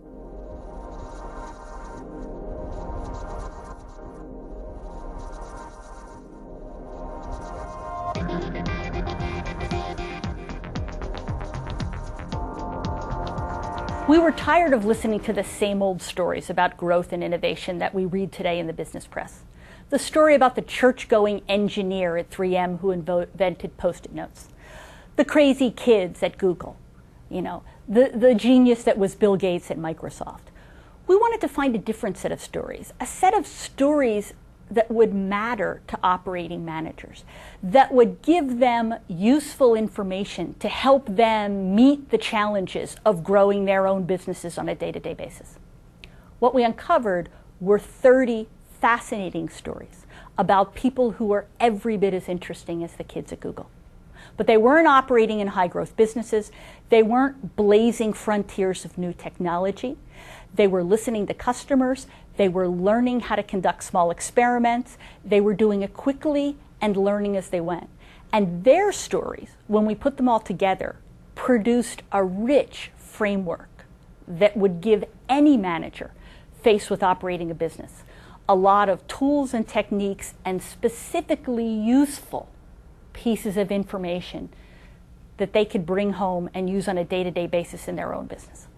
We were tired of listening to the same old stories about growth and innovation that we read today in the business press. The story about the church-going engineer at 3M who invented Post-it notes. The crazy kids at Google. The genius that was Bill Gates at Microsoft. We wanted to find a different set of stories. A set of stories that would matter to operating managers, that would give them useful information to help them meet the challenges of growing their own businesses on a day-to-day basis. What we uncovered were 30 fascinating stories about people who were every bit as interesting as the kids at Google. But they weren't operating in high-growth businesses. They weren't blazing frontiers of new technology. They were listening to customers. They were learning how to conduct small experiments. They were doing it quickly and learning as they went. And their stories, when we put them all together, produced a rich framework that would give any manager faced with operating a business a lot of tools and techniques and specifically useful pieces of information that they could bring home and use on a day-to-day basis in their own business.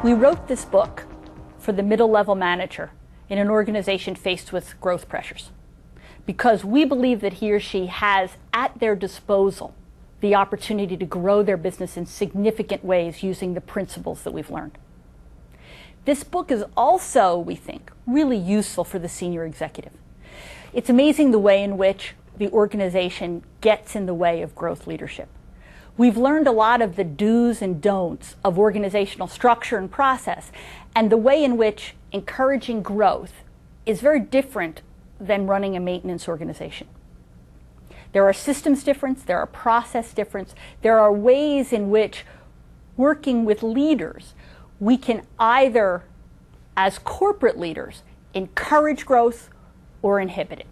We wrote this book for the middle-level manager in an organization faced with growth pressures because we believe that he or she has at their disposal the opportunity to grow their business in significant ways using the principles that we've learned. This book is also, we think, really useful for the senior executive. It's amazing the way in which the organization gets in the way of growth leadership. We've learned a lot of the do's and don'ts of organizational structure and process, and the way in which encouraging growth is very different than running a maintenance organization. There are systems difference, there are process difference, there are ways in which working with leaders, we can either, as corporate leaders, encourage growth or inhibit it.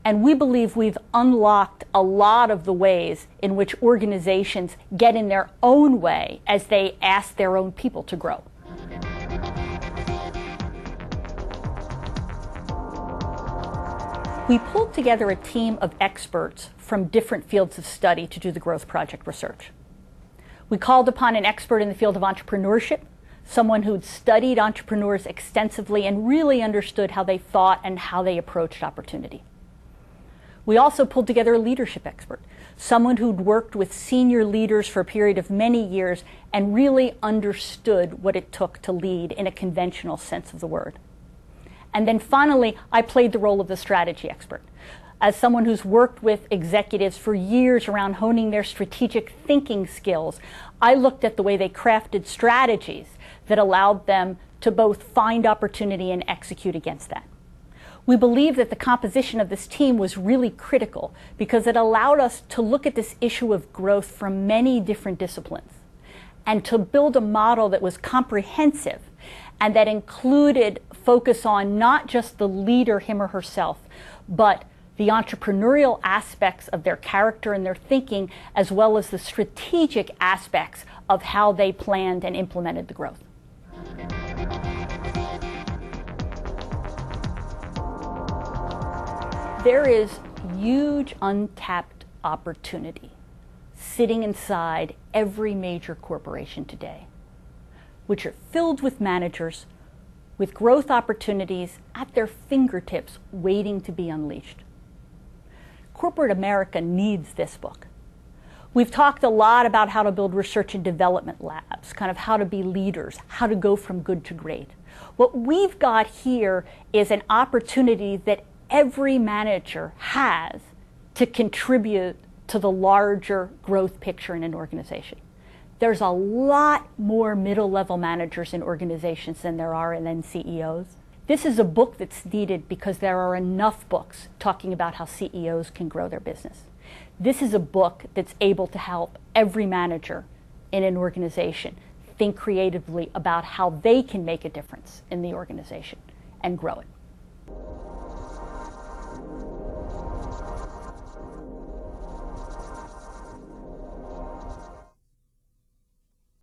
And we believe we've unlocked a lot of the ways in which organizations get in their own way as they ask their own people to grow. We pulled together a team of experts from different fields of study to do the growth project research. We called upon an expert in the field of entrepreneurship, someone who'd studied entrepreneurs extensively and really understood how they thought and how they approached opportunity. We also pulled together a leadership expert, someone who'd worked with senior leaders for a period of many years and really understood what it took to lead in a conventional sense of the word. And then finally, I played the role of the strategy expert. As someone who's worked with executives for years around honing their strategic thinking skills, I looked at the way they crafted strategies that allowed them to both find opportunity and execute against that. We believe that the composition of this team was really critical because it allowed us to look at this issue of growth from many different disciplines and to build a model that was comprehensive and that included focus on not just the leader, him or herself, but the entrepreneurial aspects of their character and their thinking, as well as the strategic aspects of how they planned and implemented the growth. There is huge untapped opportunity sitting inside every major corporation today, which are filled with managers with growth opportunities at their fingertips waiting to be unleashed. Corporate America needs this book. We've talked a lot about how to build research and development labs, kind of how to be leaders, how to go from good to great. What we've got here is an opportunity that every manager has to contribute to the larger growth picture in an organization. There's a lot more middle-level managers in organizations than there are in CEOs. This is a book that's needed because there are enough books talking about how CEOs can grow their business. This is a book that's able to help every manager in an organization think creatively about how they can make a difference in the organization and grow it.